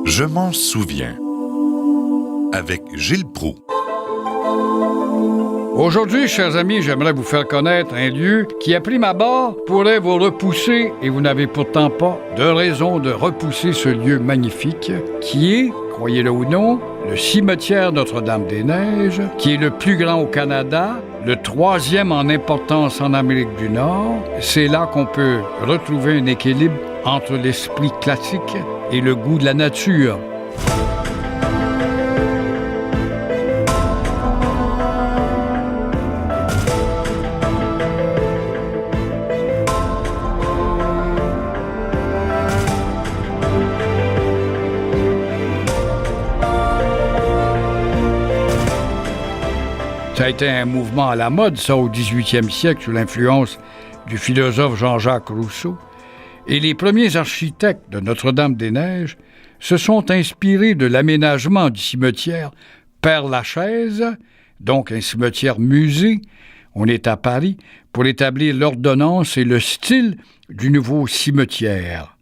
Je m'en souviens. Avec Gilles Proulx. Aujourd'hui, chers amis, j'aimerais vous faire connaître un lieu qui, à prime abord, pourrait vous repousser, et vous n'avez pourtant pas de raison de repousser ce lieu magnifique, qui est, croyez-le ou non, le cimetière Notre-Dame-des-Neiges, qui est le plus grand au Canada, le troisième en importance en Amérique du Nord. C'est là qu'on peut retrouver un équilibre entre l'esprit classique et le goût de la nature. Ça a été un mouvement à la mode, ça, au 18e siècle, sous l'influence du philosophe Jean-Jacques Rousseau. Et les premiers architectes de Notre-Dame-des-Neiges se sont inspirés de l'aménagement du cimetière Père-Lachaise, donc un cimetière musée, on est à Paris, pour établir l'ordonnance et le style du nouveau cimetière.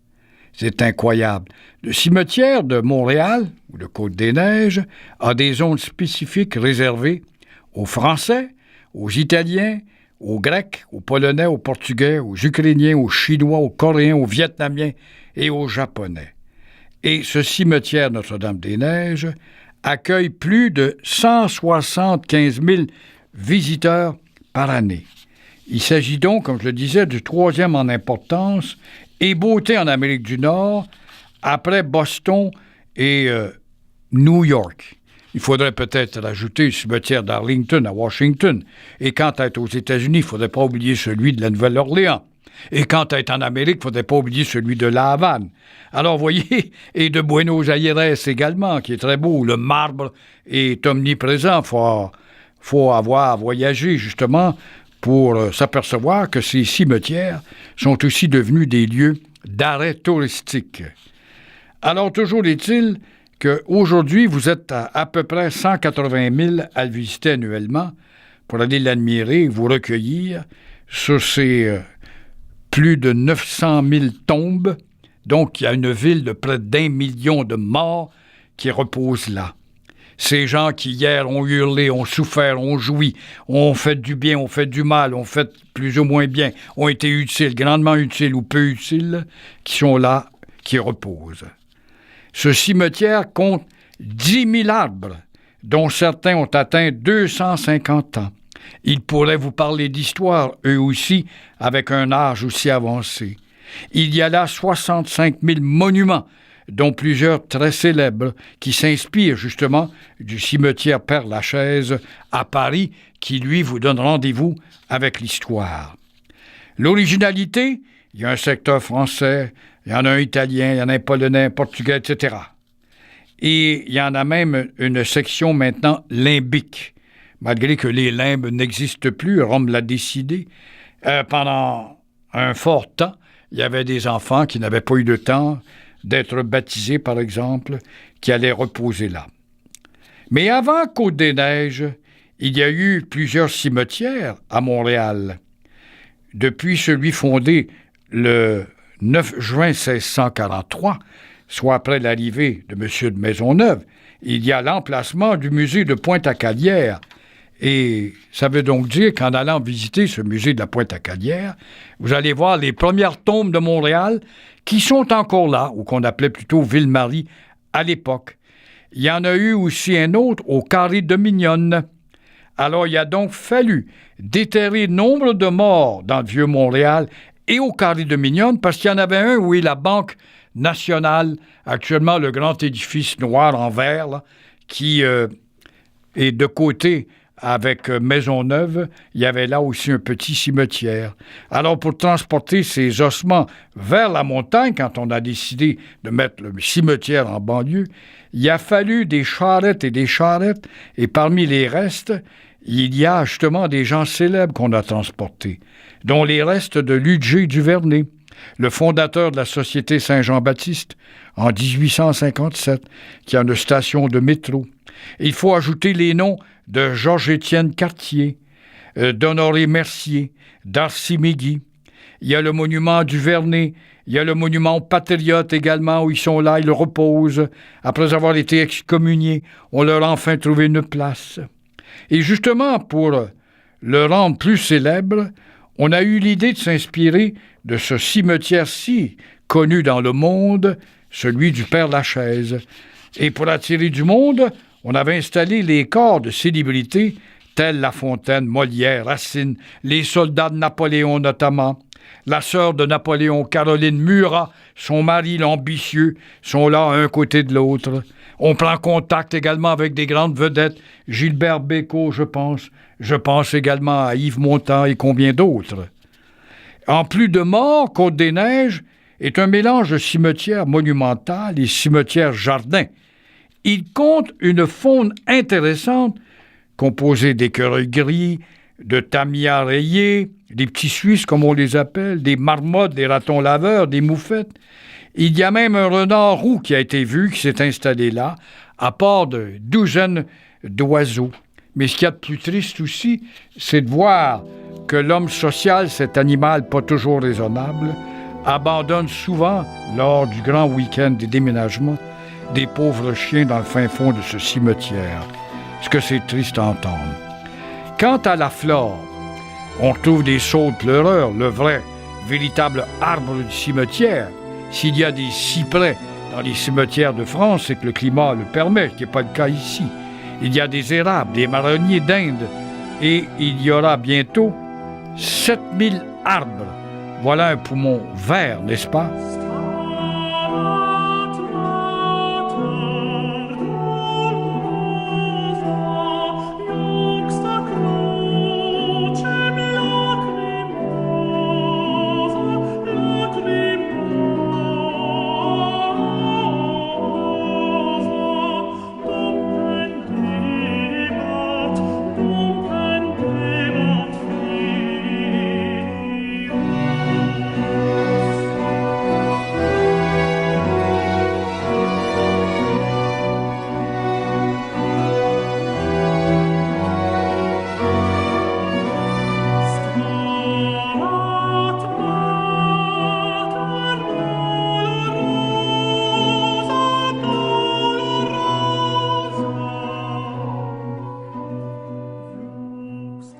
C'est incroyable. Le cimetière de Montréal, ou de Côte-des-Neiges, a des zones spécifiques réservées aux Français, aux Italiens, aux Grecs, aux Polonais, aux Portugais, aux Ukrainiens, aux Chinois, aux Coréens, aux Vietnamiens et aux Japonais. Et ce cimetière Notre-Dame-des-Neiges accueille plus de 175 000 visiteurs par année. Il s'agit donc, comme je le disais, du troisième en importance et beauté en Amérique du Nord, après Boston et New York. Il faudrait peut-être rajouter le cimetière d'Arlington à Washington. Et quant à être aux États-Unis, il ne faudrait pas oublier celui de la Nouvelle-Orléans. Et quant à être en Amérique, il ne faudrait pas oublier celui de La Havane. Alors, vous voyez, et de Buenos Aires également, qui est très beau. Le marbre est omniprésent. Faut avoir voyagé, justement, pour s'apercevoir que ces cimetières sont aussi devenus des lieux d'arrêt touristique. Alors, toujours est-il qu'aujourd'hui, vous êtes à peu près 180 000 à le visiter annuellement pour aller l'admirer et vous recueillir sur ces plus de 900 000 tombes. Donc, il y a une ville de près d'1 million de morts qui reposent là. Ces gens qui, hier, ont hurlé, ont souffert, ont joui, ont fait du bien, ont fait du mal, ont fait plus ou moins bien, ont été utiles, grandement utiles ou peu utiles, qui sont là, qui reposent. Ce cimetière compte 10 000 arbres, dont certains ont atteint 250 ans. Ils pourraient vous parler d'histoire, eux aussi, avec un âge aussi avancé. Il y a là 65 000 monuments, dont plusieurs très célèbres, qui s'inspirent justement du cimetière Père-Lachaise à Paris, qui, lui, vous donne rendez-vous avec l'histoire. L'originalité, il y a un secteur français, il y en a un italien, il y en a un polonais, un portugais, etc. Et il y en a même une section maintenant limbique, malgré que les limbes n'existent plus, Rome l'a décidé. Pendant un fort temps, il y avait des enfants qui n'avaient pas eu le temps d'être baptisés, par exemple, qui allaient reposer là. Mais avant Côte-des-Neiges, il y a eu plusieurs cimetières à Montréal. Depuis celui fondé le 9 juin 1643, soit après l'arrivée de M. de Maisonneuve, il y a l'emplacement du musée de Pointe-à-Calière. Et ça veut donc dire qu'en allant visiter ce musée de la Pointe-à-Calière, vous allez voir les premières tombes de Montréal qui sont encore là, ou qu'on appelait plutôt Ville-Marie à l'époque. Il y en a eu aussi un autre au Carré de Mignonne. Alors, il a donc fallu déterrer nombre de morts dans le Vieux-Montréal et au Carré de Mignonne, parce qu'il y en avait un où est la Banque nationale, actuellement le grand édifice noir en verre, là, qui est de côté avec Maisonneuve. Il y avait là aussi un petit cimetière. Alors, pour transporter ces ossements vers la montagne, quand on a décidé de mettre le cimetière en banlieue, il a fallu des charrettes, et parmi les restes, il y a justement des gens célèbres qu'on a transportés, dont les restes de Ludger Duvernay, le fondateur de la Société Saint-Jean-Baptiste, en 1857, qui a une station de métro. Il faut ajouter les noms de Georges-Étienne Cartier, d'Honoré Mercier, d'Arcy McGee. Il y a le monument Duvernay, Il y a le monument aux patriotes également, où ils sont là, ils reposent. Après avoir été excommuniés, on leur a enfin trouvé une place. Et justement, pour le rendre plus célèbre, on a eu l'idée de s'inspirer de ce cimetière-ci, connu dans le monde, celui du Père-Lachaise. Et pour attirer du monde, on avait installé les corps de célébrités tels La Fontaine, Molière, Racine, les soldats de Napoléon notamment. La sœur de Napoléon, Caroline Murat, son mari l'ambitieux, sont là un côté de l'autre. On prend contact également avec des grandes vedettes, Gilbert Bécaud, je pense. Je pense également à Yves Montand et combien d'autres. En plus de morts, Côte-des-Neiges est un mélange de cimetière monumental et cimetière jardin. Il compte une faune intéressante composée d'écureuils gris, de tamias rayés, des petits Suisses comme on les appelle, des marmottes, des ratons laveurs, des moufettes. Il y a même un renard roux qui a été vu, qui s'est installé là, à part de douzaines d'oiseaux. Mais ce qu'il y a de plus triste aussi, c'est de voir que l'homme social, cet animal pas toujours raisonnable, abandonne souvent, lors du grand week-end des déménagements, des pauvres chiens dans le fin fond de ce cimetière. Ce que c'est triste à entendre. Quant à la flore, on retrouve des saules pleureurs, le vrai, véritable arbre du cimetière. S'il y a des cyprès dans les cimetières de France, c'est que le climat le permet, ce qui n'est pas le cas ici. Il y a des érables, des marronniers d'Inde, et il y aura bientôt 7000 arbres. Voilà un poumon vert, n'est-ce pas?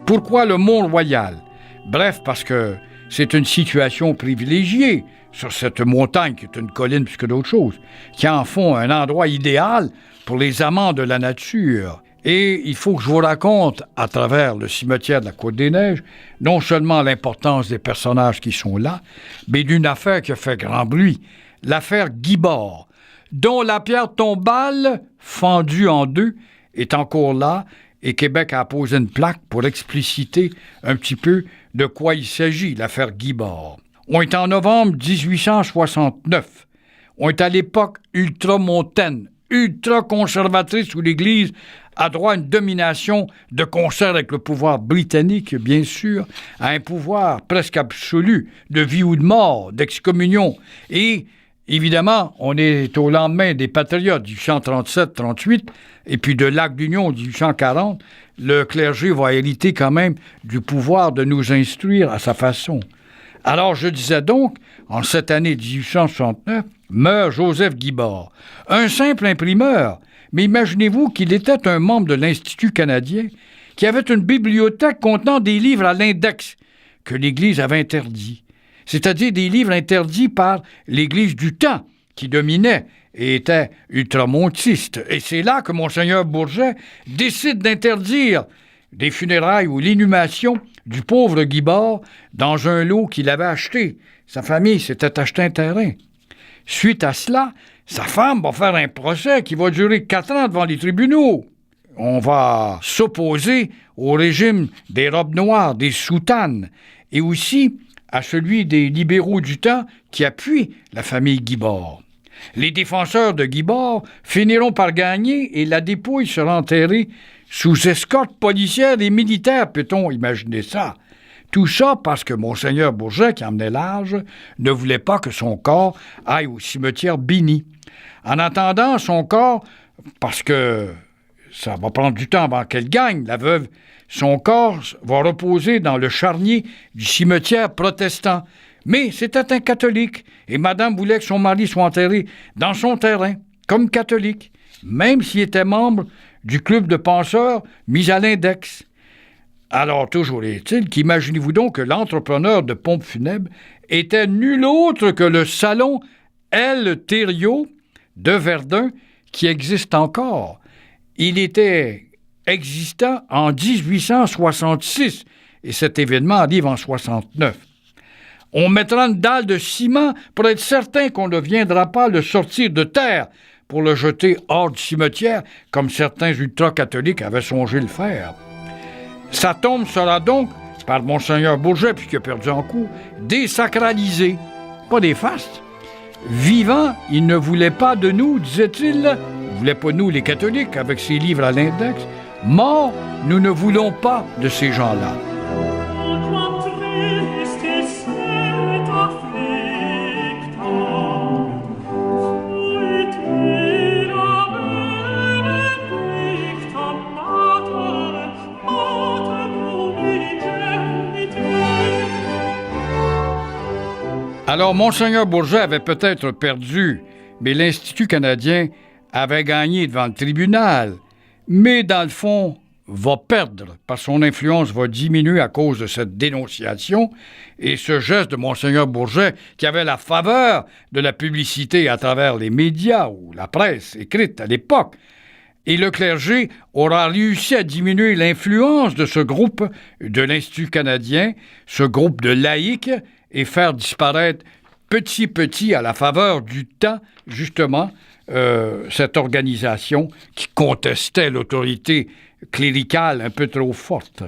Pourquoi le Mont-Royal? Bref, parce que c'est une situation privilégiée sur cette montagne, qui est une colline plus que d'autres choses, qui en font un endroit idéal pour les amants de la nature. Et il faut que je vous raconte, à travers le cimetière de la Côte-des-Neiges, non seulement l'importance des personnages qui sont là, mais d'une affaire qui a fait grand bruit, l'affaire Guibord, dont la pierre tombale, fendue en deux, est encore là, et Québec a posé une plaque pour expliciter un petit peu de quoi il s'agit, l'affaire Guibord. On est en novembre 1869. On est à l'époque ultramontaine, ultra-conservatrice, où l'Église a droit à une domination de concert avec le pouvoir britannique, bien sûr, à un pouvoir presque absolu de vie ou de mort, d'excommunion. Et évidemment, on est au lendemain des Patriotes, 1837-38, et puis de l'Acte d'Union, 1840. Le clergé va hériter quand même du pouvoir de nous instruire à sa façon. Alors, je disais donc, en cette année 1869, meurt Joseph Guibord, un simple imprimeur. Mais imaginez-vous qu'il était un membre de l'Institut canadien qui avait une bibliothèque contenant des livres à l'index que l'Église avait interdits. C'est-à-dire des livres interdits par l'Église du temps, qui dominait et était ultramontiste. Et c'est là que Monseigneur Bourget décide d'interdire des funérailles ou l'inhumation du pauvre Guibord dans un lot qu'il avait acheté. Sa famille s'était acheté un terrain. Suite à cela, sa femme va faire un procès qui va durer 4 ans devant les tribunaux. On va s'opposer au régime des robes noires, des soutanes, et aussi à celui des libéraux du temps qui appuient la famille Guibord. Les défenseurs de Guibord finiront par gagner et la dépouille sera enterrée sous escorte policière et militaire, peut-on imaginer ça? Tout ça parce que Monseigneur Bourget, qui emmenait large, ne voulait pas que son corps aille au cimetière Bini. En attendant, son corps, parce que ça va prendre du temps avant qu'elle gagne, la veuve, son corps va reposer dans le charnier du cimetière protestant. Mais c'était un catholique, et madame voulait que son mari soit enterré dans son terrain, comme catholique, même s'il était membre du club de penseurs mis à l'index. Alors, toujours est-il qu'imaginez-vous donc que l'entrepreneur de pompes funèbres était nul autre que le salon L. Thériault de Verdun, qui existe encore. Il était existant en 1866, et cet événement arrive en 69. On mettra une dalle de ciment pour être certain qu'on ne viendra pas le sortir de terre pour le jeter hors du cimetière, comme certains ultra-catholiques avaient songé le faire. Sa tombe sera donc, par Monseigneur Bourget, puisqu'il a perdu en coup, désacralisée. Pas des fastes. Vivant, il ne voulait pas de nous, disait-il. Il ne voulait pas nous, les catholiques, avec ses livres à l'index. Mort, nous ne voulons pas de ces gens-là. Alors, Monseigneur Bourget avait peut-être perdu, mais l'Institut canadien avait gagné devant le tribunal. Mais, dans le fond, va perdre, parce que son influence va diminuer à cause de cette dénonciation et ce geste de Monseigneur Bourget qui avait la faveur de la publicité à travers les médias ou la presse écrite à l'époque. Et le clergé aura réussi à diminuer l'influence de ce groupe de l'Institut canadien, ce groupe de laïcs, et faire disparaître petit à la faveur du temps, justement, cette organisation qui contestait l'autorité cléricale un peu trop forte.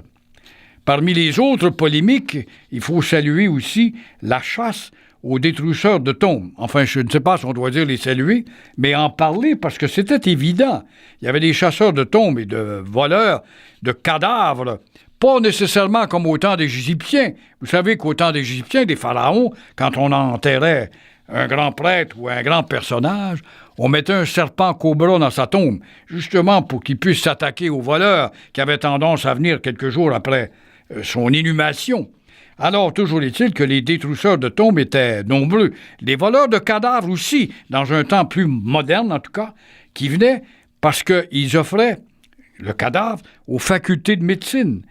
Parmi les autres polémiques, il faut saluer aussi la chasse aux détrousseurs de tombes. Enfin, je ne sais pas si on doit dire les saluer, mais en parler parce que c'était évident. Il y avait des chasseurs de tombes et de voleurs de cadavres, pas nécessairement comme au temps des Égyptiens. Vous savez qu'au temps des Égyptiens, des pharaons, quand on enterrait un grand prêtre ou un grand personnage, on mettait un serpent cobra dans sa tombe, justement pour qu'il puisse s'attaquer aux voleurs qui avaient tendance à venir quelques jours après son inhumation. Alors, toujours est-il que les détrousseurs de tombes étaient nombreux. Les voleurs de cadavres aussi, dans un temps plus moderne en tout cas, qui venaient parce qu'ils offraient le cadavre aux facultés de médecine.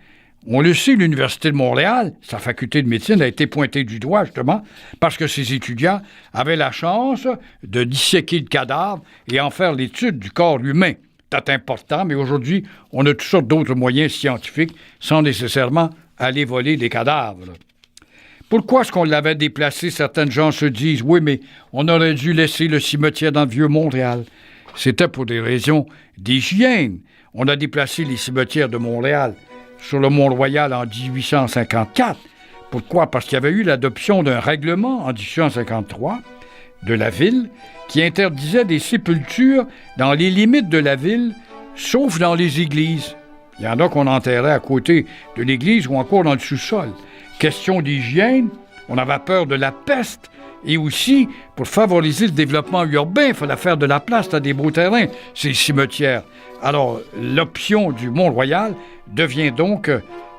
On le sait, l'Université de Montréal, sa faculté de médecine a été pointée du doigt, justement, parce que ses étudiants avaient la chance de disséquer le cadavre et en faire l'étude du corps humain. C'est important, mais aujourd'hui, on a toutes sortes d'autres moyens scientifiques sans nécessairement aller voler des cadavres. Pourquoi est-ce qu'on l'avait déplacé? Certains gens se disent, oui, mais on aurait dû laisser le cimetière dans le Vieux-Montréal. C'était pour des raisons d'hygiène. On a déplacé les cimetières de Montréal sur le Mont-Royal en 1854. Pourquoi? Parce qu'il y avait eu l'adoption d'un règlement en 1853 de la ville qui interdisait des sépultures dans les limites de la ville, sauf dans les églises. Il y en a qu'on enterrait à côté de l'église ou encore dans le sous-sol. Question d'hygiène, on avait peur de la peste et aussi, pour favoriser le développement urbain, il fallait faire de la place à des beaux terrains, ces cimetières. Alors, l'option du Mont-Royal devient donc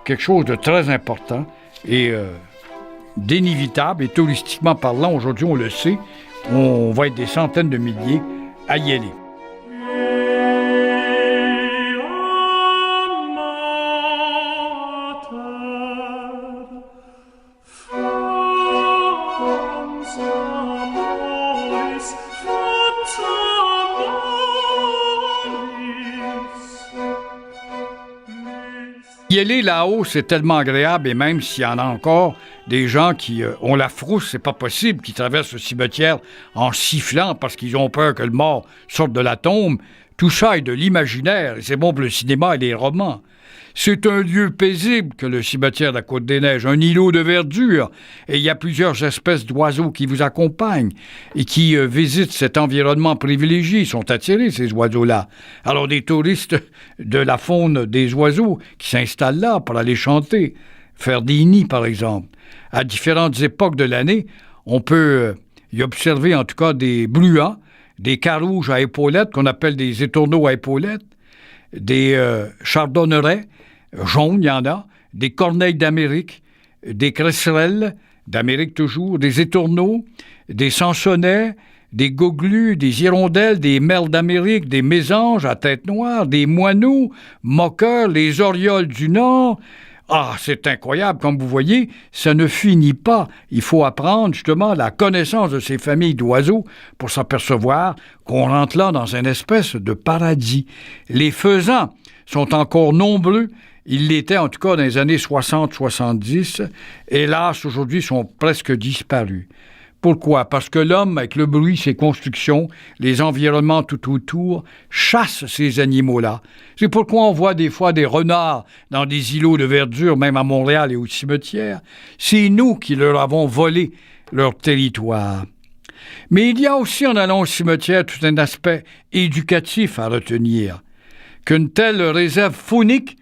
quelque chose de très important et d'inévitable. Et touristiquement parlant, aujourd'hui, on le sait, on va être des centaines de milliers à y aller. Y aller là-haut, c'est tellement agréable, et même s'il y en a encore des gens qui ont la frousse, c'est pas possible, qui traversent le cimetière en sifflant parce qu'ils ont peur que le mort sorte de la tombe, tout ça est de l'imaginaire, et c'est bon pour le cinéma et les romans. C'est un lieu paisible que le cimetière de la Côte-des-Neiges, un îlot de verdure, et il y a plusieurs espèces d'oiseaux qui vous accompagnent et qui visitent cet environnement privilégié. Ils sont attirés, ces oiseaux-là. Alors, des touristes de la faune des oiseaux qui s'installent là pour aller chanter, faire des nids, par exemple. À différentes époques de l'année, on peut y observer en tout cas des bruants, des carouges à épaulettes qu'on appelle des étourneaux à épaulettes, des chardonnerets jaunes, il y en a, des corneilles d'Amérique, des cresserelles, d'Amérique toujours, des étourneaux, des sansonnets, des goglus, des hirondelles, des merles d'Amérique, des mésanges à tête noire, des moineaux, moqueurs, les orioles du Nord. Ah, c'est incroyable, comme vous voyez, ça ne finit pas. Il faut apprendre justement la connaissance de ces familles d'oiseaux pour s'apercevoir qu'on rentre là dans une espèce de paradis. Les faisans sont encore nombreux. Ils l'étaient en tout cas dans les années 60-70. Hélas, aujourd'hui, ils sont presque disparus. Pourquoi? Parce que l'homme, avec le bruit, ses constructions, les environnements tout autour, chasse ces animaux-là. C'est pourquoi on voit des fois des renards dans des îlots de verdure, même à Montréal et au cimetière. C'est nous qui leur avons volé leur territoire. Mais il y a aussi, en allant au cimetière, tout un aspect éducatif à retenir. Qu'une telle réserve faunique,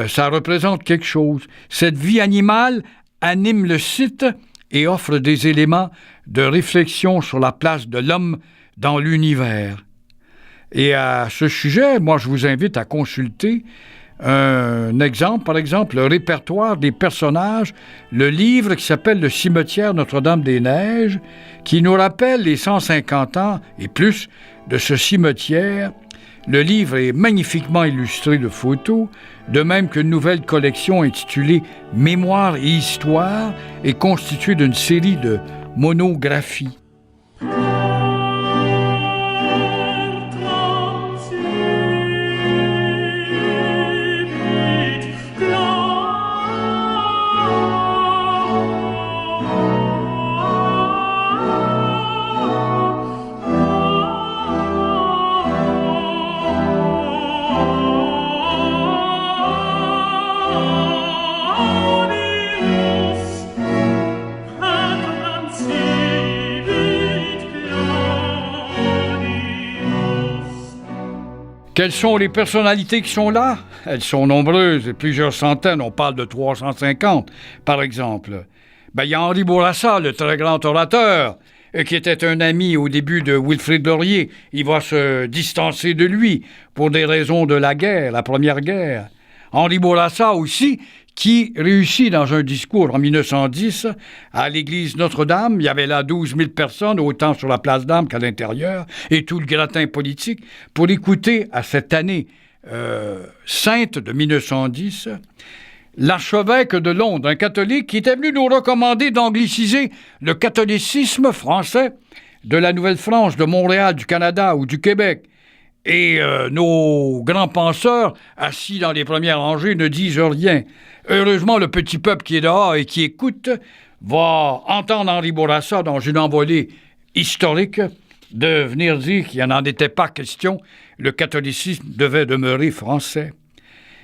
ça représente quelque chose. Cette vie animale anime le site et offre des éléments de réflexion sur la place de l'homme dans l'univers. Et à ce sujet, moi, je vous invite à consulter un exemple, par exemple, le répertoire des personnages, le livre qui s'appelle « Le cimetière Notre-Dame-des-Neiges », qui nous rappelle les 150 ans et plus de ce cimetière. Le livre est magnifiquement illustré de photos, de même qu'une nouvelle collection intitulée « Mémoire et Histoire » est constituée d'une série de monographies. Quelles sont les personnalités qui sont là? Elles sont nombreuses, plusieurs centaines, on parle de 350, par exemple. Il y a Henri Bourassa, le très grand orateur, qui était un ami au début de Wilfrid Laurier. Il va se distancer de lui pour des raisons de la guerre, la Première Guerre. Henri Bourassa aussi, qui réussit dans un discours en 1910 à l'église Notre-Dame. Il y avait là 12 000 personnes, autant sur la place d'Armes qu'à l'intérieur, et tout le gratin politique, pour écouter à cette année sainte de 1910, l'archevêque de Londres, un catholique, qui était venu nous recommander d'angliciser le catholicisme français de la Nouvelle-France, de Montréal, du Canada ou du Québec. Et nos grands penseurs, assis dans les premières rangées, ne disent rien. Heureusement, le petit peuple qui est dehors et qui écoute va entendre Henri Bourassa dans une envolée historique de venir dire qu'il n'en était pas question, le catholicisme devait demeurer français.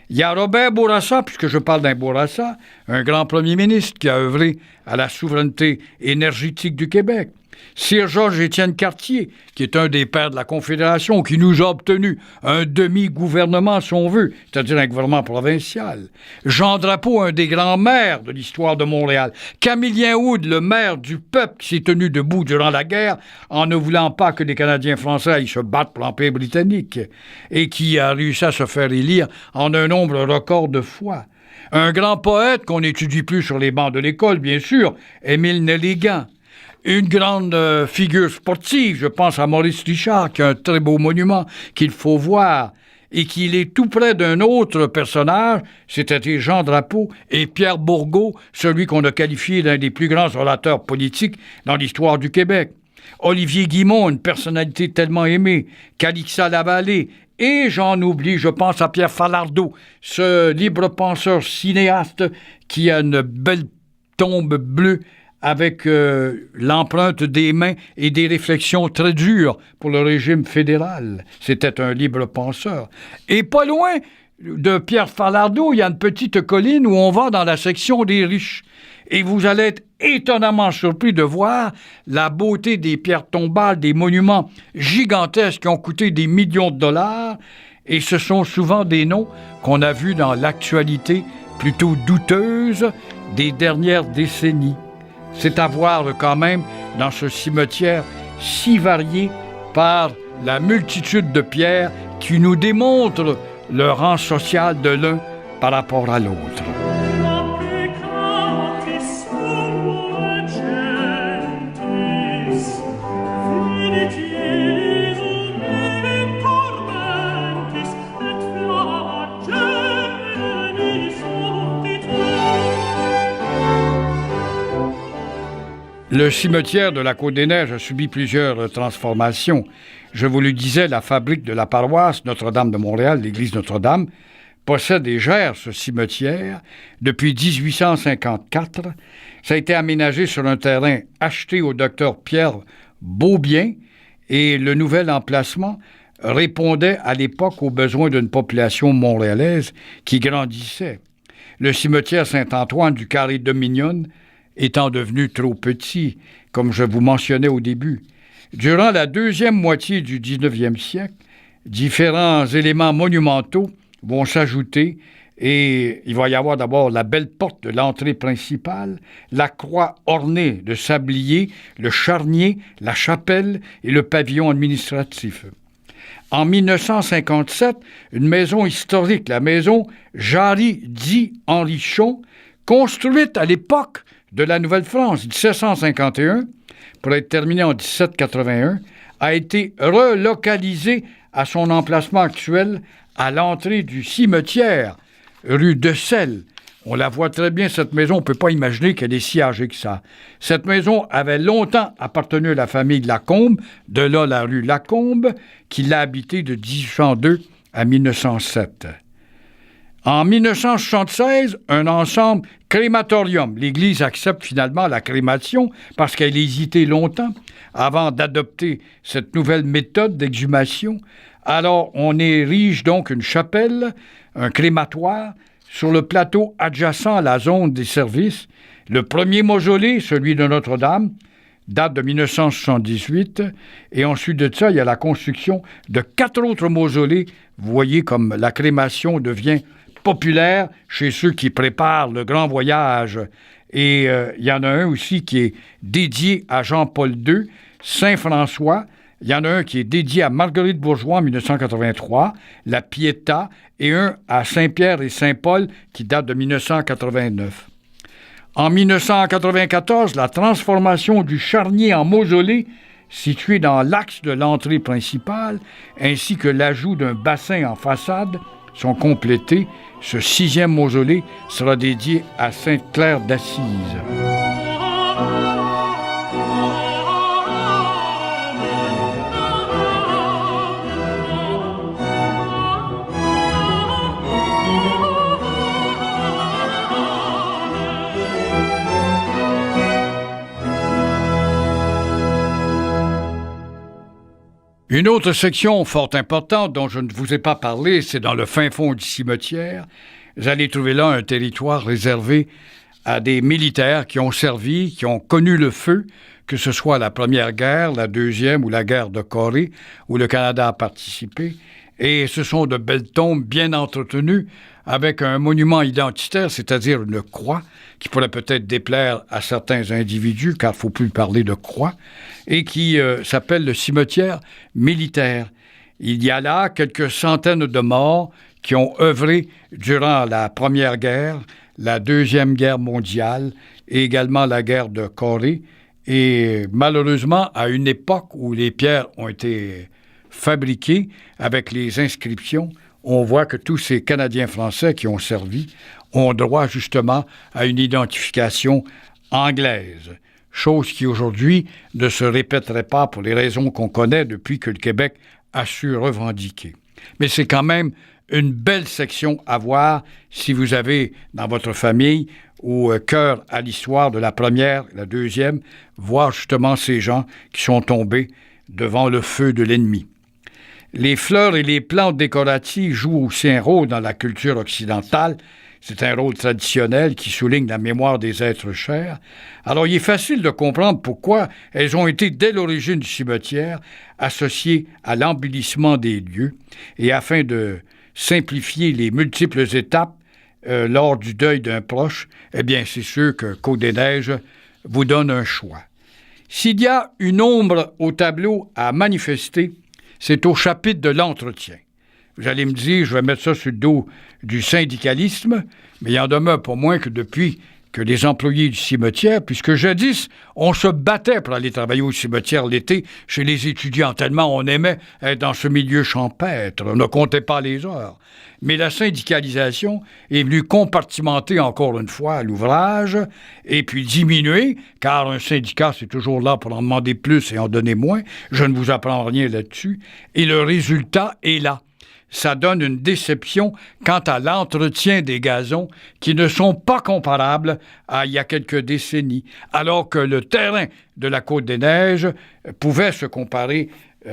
Il y a Robert Bourassa, puisque je parle d'un Bourassa, un grand premier ministre qui a œuvré à la souveraineté énergétique du Québec. Sir Georges-Étienne Cartier, qui est un des pères de la Confédération, qui nous a obtenu un demi-gouvernement, si on veut, c'est-à-dire un gouvernement provincial. Jean Drapeau, un des grands maires de l'histoire de Montréal. Camillien Wood, le maire du peuple qui s'est tenu debout durant la guerre, en ne voulant pas que les Canadiens français aillent se battre pour l'Empire britannique, et qui a réussi à se faire élire en un nombre record de fois. Un grand poète qu'on n'étudie plus sur les bancs de l'école, bien sûr, Émile Nelligan. Une grande figure sportive, je pense à Maurice Richard, qui a un très beau monument qu'il faut voir, et qu'il est tout près d'un autre personnage, c'était Jean Drapeau et Pierre Bourgault, celui qu'on a qualifié d'un des plus grands orateurs politiques dans l'histoire du Québec. Olivier Guimond, une personnalité tellement aimée, Calixa Lavallée, et j'en oublie, je pense à Pierre Falardeau, ce libre-penseur cinéaste qui a une belle tombe bleue avec l'empreinte des mains et des réflexions très dures pour le régime fédéral. C'était un libre penseur. Et pas loin de Pierre Falardeau, il y a une petite colline où on va dans la section des riches. Et vous allez être étonnamment surpris de voir la beauté des pierres tombales, des monuments gigantesques qui ont coûté des millions de dollars. Et ce sont souvent des noms qu'on a vus dans l'actualité plutôt douteuse des dernières décennies. C'est à voir quand même dans ce cimetière si varié par la multitude de pierres qui nous démontrent le rang social de l'un par rapport à l'autre. Le cimetière de la Côte-des-Neiges a subi plusieurs transformations. Je vous le disais, la fabrique de la paroisse Notre-Dame de Montréal, l'église Notre-Dame, possède et gère ce cimetière depuis 1854. Ça a été aménagé sur un terrain acheté au docteur Pierre Beaubien et le nouvel emplacement répondait à l'époque aux besoins d'une population montréalaise qui grandissait. Le cimetière Saint-Antoine du Carré-Dominion étant devenu trop petit, comme je vous mentionnais au début. Durant la deuxième moitié du 19e siècle, différents éléments monumentaux vont s'ajouter et il va y avoir d'abord la belle porte de l'entrée principale, la croix ornée de sabliers, le charnier, la chapelle et le pavillon administratif. En 1957, une maison historique, la maison Jarry-Henrichon, construite à l'époque de la Nouvelle-France, 1751, pour être terminée en 1781, a été relocalisée à son emplacement actuel à l'entrée du cimetière, rue de Selle. On la voit très bien, cette maison, on ne peut pas imaginer qu'elle est si âgée que ça. Cette maison avait longtemps appartenu à la famille Lacombe, de là la rue Lacombe, qui l'a habitée de 1802 à 1907. En 1976, un ensemble crématorium. L'Église accepte finalement la crémation parce qu'elle hésitait longtemps avant d'adopter cette nouvelle méthode d'exhumation. Alors, on érige donc une chapelle, un crématoire, sur le plateau adjacent à la zone des services. Le premier mausolée, celui de Notre-Dame, date de 1978. Et ensuite de ça, il y a la construction de 4 autres mausolées. Vous voyez comme la crémation devient populaire chez ceux qui préparent le grand voyage. Et il y en a un aussi qui est dédié à Jean-Paul II, Saint-François. Il y en a un qui est dédié à Marguerite Bourgeois en 1983, la Pietà, et un à Saint-Pierre et Saint-Paul qui date de 1989. En 1994, la transformation du charnier en mausolée situé dans l'axe de l'entrée principale, ainsi que l'ajout d'un bassin en façade, sont complétés. Ce 6e mausolée sera dédié à Sainte-Claire d'Assise. Une autre section fort importante dont je ne vous ai pas parlé, c'est dans le fin fond du cimetière. Vous allez trouver là un territoire réservé à des militaires qui ont servi, qui ont connu le feu, que ce soit la Première Guerre, la Deuxième ou la guerre de Corée, où le Canada a participé. Et ce sont de belles tombes bien entretenues avec un monument identitaire, c'est-à-dire une croix, qui pourrait peut-être déplaire à certains individus, car il ne faut plus parler de croix, et qui s'appelle le cimetière militaire. Il y a là quelques centaines de morts qui ont œuvré durant la Première Guerre, la Deuxième Guerre mondiale et également la guerre de Corée. Et malheureusement, à une époque où les pierres ont été fabriquées avec les inscriptions, on voit que tous ces Canadiens français qui ont servi ont droit justement à une identification anglaise, chose qui aujourd'hui ne se répéterait pas pour les raisons qu'on connaît depuis que le Québec a su revendiquer. Mais c'est quand même une belle section à voir si vous avez dans votre famille ou cœur à l'histoire de la Première, la Deuxième, voir justement ces gens qui sont tombés devant le feu de l'ennemi. Les fleurs et les plantes décoratives jouent aussi un rôle dans la culture occidentale. C'est un rôle traditionnel qui souligne la mémoire des êtres chers. Alors, il est facile de comprendre pourquoi elles ont été, dès l'origine du cimetière, associées à l'embellissement des lieux et afin de simplifier les multiples étapes lors du deuil d'un proche, eh bien, c'est sûr que Côte-des-Neiges vous donne un choix. S'il y a une ombre au tableau à manifester, c'est au chapitre de l'entretien. Vous allez me dire, je vais mettre ça sur le dos du syndicalisme, mais il en demeure pas moins que depuis que les employés du cimetière, puisque jadis, on se battait pour aller travailler au cimetière l'été chez les étudiants, tellement on aimait être dans ce milieu champêtre. On ne comptait pas les heures. Mais la syndicalisation est venue compartimenter encore une fois l'ouvrage et puis diminuer, car un syndicat, c'est toujours là pour en demander plus et en donner moins. Je ne vous apprends rien là-dessus. Et le résultat est là. Ça donne une déception quant à l'entretien des gazons qui ne sont pas comparables à il y a quelques décennies, alors que le terrain de la Côte-des-Neiges pouvait se comparer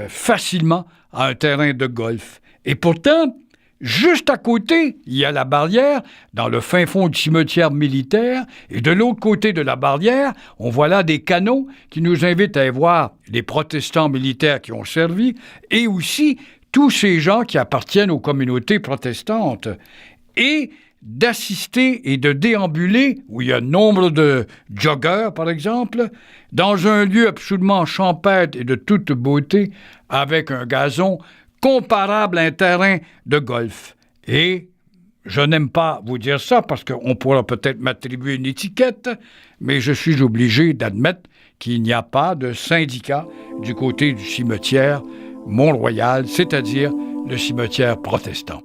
facilement à un terrain de golf. Et pourtant, juste à côté, il y a la barrière, dans le fin fond du cimetière militaire, et de l'autre côté de la barrière, on voit là des canaux qui nous invitent à y voir les protestants militaires qui ont servi, et aussi tous ces gens qui appartiennent aux communautés protestantes, et d'assister et de déambuler, où il y a nombre de joggeurs, par exemple, dans un lieu absolument champêtre et de toute beauté, avec un gazon comparable à un terrain de golf. Et je n'aime pas vous dire ça parce qu'on pourra peut-être m'attribuer une étiquette, mais je suis obligé d'admettre qu'il n'y a pas de syndicat du côté du cimetière Mont-Royal, c'est-à-dire le cimetière protestant.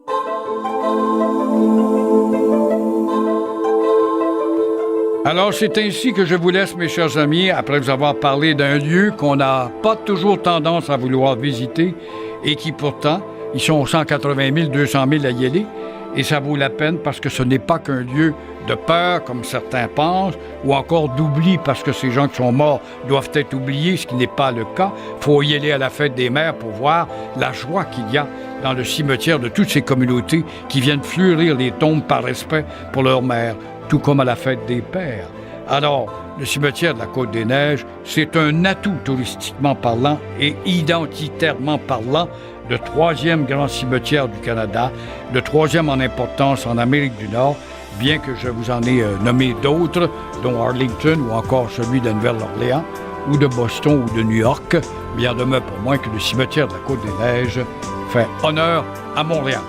Alors, c'est ainsi que je vous laisse, mes chers amis, après vous avoir parlé d'un lieu qu'on n'a pas toujours tendance à vouloir visiter et qui, pourtant, ils sont 180 000, 200 000 à y aller, et ça vaut la peine parce que ce n'est pas qu'un lieu de peur, comme certains pensent, ou encore d'oubli parce que ces gens qui sont morts doivent être oubliés, ce qui n'est pas le cas. Il faut y aller à la fête des mères pour voir la joie qu'il y a dans le cimetière de toutes ces communautés qui viennent fleurir les tombes par respect pour leurs mères, tout comme à la fête des pères. Alors, le cimetière de la Côte-des-Neiges, c'est un atout touristiquement parlant et identitairement parlant, le troisième grand cimetière du Canada, le troisième en importance en Amérique du Nord, bien que je vous en ai nommé d'autres, dont Arlington ou encore celui de Nouvelle-Orléans, ou de Boston ou de New York. Bien demeure pour moi que le cimetière de la Côte-des-Neiges fait honneur à Montréal.